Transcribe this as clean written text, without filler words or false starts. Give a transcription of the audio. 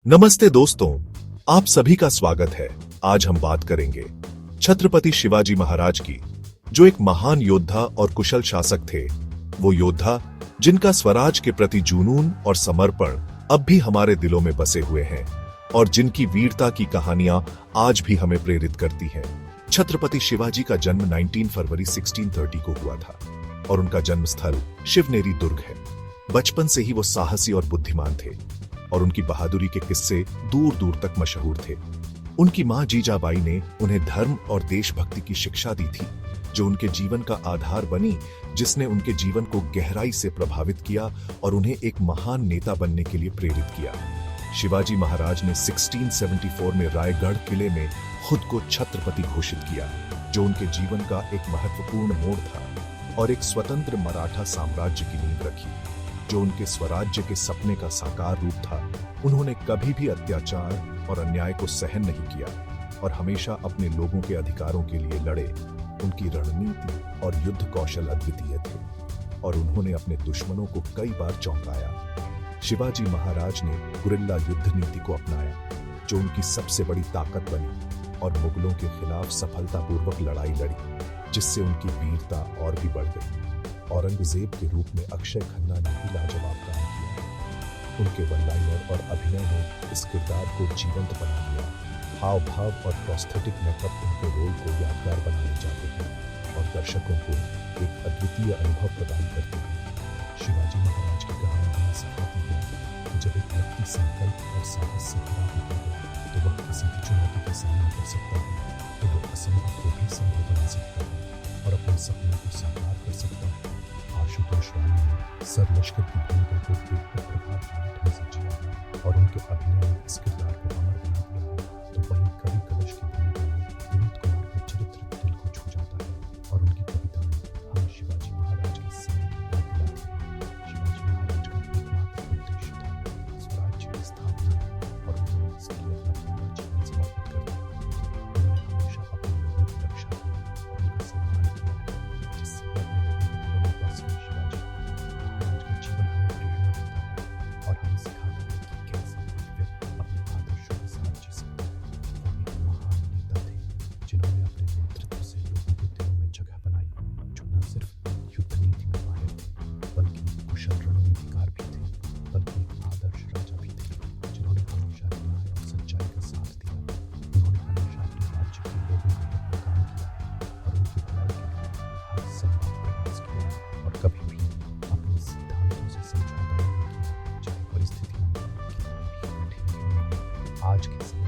नमस्ते दोस्तों, आप सभी का स्वागत है। आज हम बात करेंगे छत्रपति शिवाजी महाराज की, जो एक महान योद्धा और कुशल शासक थे। वो योद्धा जिनका स्वराज के प्रति जुनून और समर्पण अब भी हमारे दिलों में बसे हुए हैं और जिनकी वीरता की कहानियां आज भी हमें प्रेरित करती हैं। छत्रपति शिवाजी का जन्म 19 फरवरी 1630 को हुआ था और उनका जन्मस्थल शिवनेरी दुर्ग है। बचपन से ही वो साहसी और बुद्धिमान थे और उनकी बहादुरी के किस्से दूर दूर तक मशहूर थे। उनकी मां जीजाबाई ने उन्हें धर्म और देशभक्ति की शिक्षा दी थी, जो उनके जीवन का आधार बनी, जिसने उनके जीवन को गहराई से प्रभावित किया और उन्हें एक महान नेता बनने के लिए प्रेरित किया। शिवाजी महाराज ने 1674 में रायगढ़ किले में खुद को छत्रपति घोषित किया, जो उनके जीवन का एक महत्वपूर्ण मोड़ था और एक स्वतंत्र मराठा साम्राज्य की नींव रखी, जो उनके स्वराज्य के सपने का साकार रूप था। उन्होंने कभी भी अत्याचार और अन्याय को सहन नहीं किया और हमेशा अपने लोगों के अधिकारों के लिए लड़े। उनकी रणनीति और युद्ध कौशल अद्वितीय थे और उन्होंने अपने दुश्मनों को कई बार चौंकाया। शिवाजी महाराज ने गुरिल्ला युद्ध नीति को अपनाया, जो उनकी सबसे बड़ी ताकत बनी और मुगलों के खिलाफ सफलतापूर्वक लड़ाई लड़ी, जिससे उनकी वीरता और भी बढ़ गई। औरंगजेब के रूप में अक्षय खन्ना ने भी लाजवाब काम किया। उनके वन लाइनर और अभिनय ने इस किरदार को जीवंत बना दिया। हाव भाव और प्रोस्थेटिक मेकअप उनके रोल को यादगार बनाने जाते हैं और दर्शकों को एक अद्वितीय अनुभव प्रदान करते हैं। शिवाजी महाराज की कहानी हमें सिखाती है कि जब एक व्यक्ति संकल्प और साहस से भरा होता है तो वह किसी भी चुनौती का सामना कर सकता है, तो वह असंभव को भी संभव बना सकता है और अपने सपनों को साकार कर सकता है। आशुतोष राणा ने सर लश्कर की भूमिका को एक प्रभावशाली ढंग से जिया है और उनके अभिनय ने इस किरदार को अमर बना दिया है। तो वहीं कवि कलश की भूमिका में विनीत कुमार का चरित्र दिल को छू जाता है और उनकी कविताएं हमें शिवाजी महाराज की सेना की याद दिलाती है। शिवाजी महाराज का एकमात्र उद्देश्य था स्वराज्य की स्थापना और उन्होंने इसके लिए अपना पूरा जीवन समर्पित कर दिया। उन्होंने हमेशा अपने लोगों की रक्षा की और उनका सम्मान किया, जिससे वह अपने लोगों के दिलों में बस गए। शिवाजी महाराज का जीवन हमें प्रेरणा देता है और हमें सिखाता है कि कैसे व्यक्ति अपने आदर्शों के साथ जी सकता है। वो एक महान नेता थे, जिन्होंने अपने नेतृत्व से लोगों के दिलों में जगह बनाई, जो न सिर्फ युद्ध नीति में माहिर थे, बल्कि कुशल रणनीतिकार भी थे, बल्कि एक आदर्श राजा भी थे, जिन्होंने हमेशा न्याय और सच्चाई का साथ दिया। उन्होंने हमेशा अपने राज्य के लोगों के हित में काम किया और उनकी भलाई के लिए हर संभव प्रयास किया और कभी भी अपने सिद्धांतों से समझौता नहीं किया, चाहे परिस्थितियां कितनी भी कठिन क्यों न हो। आज के समय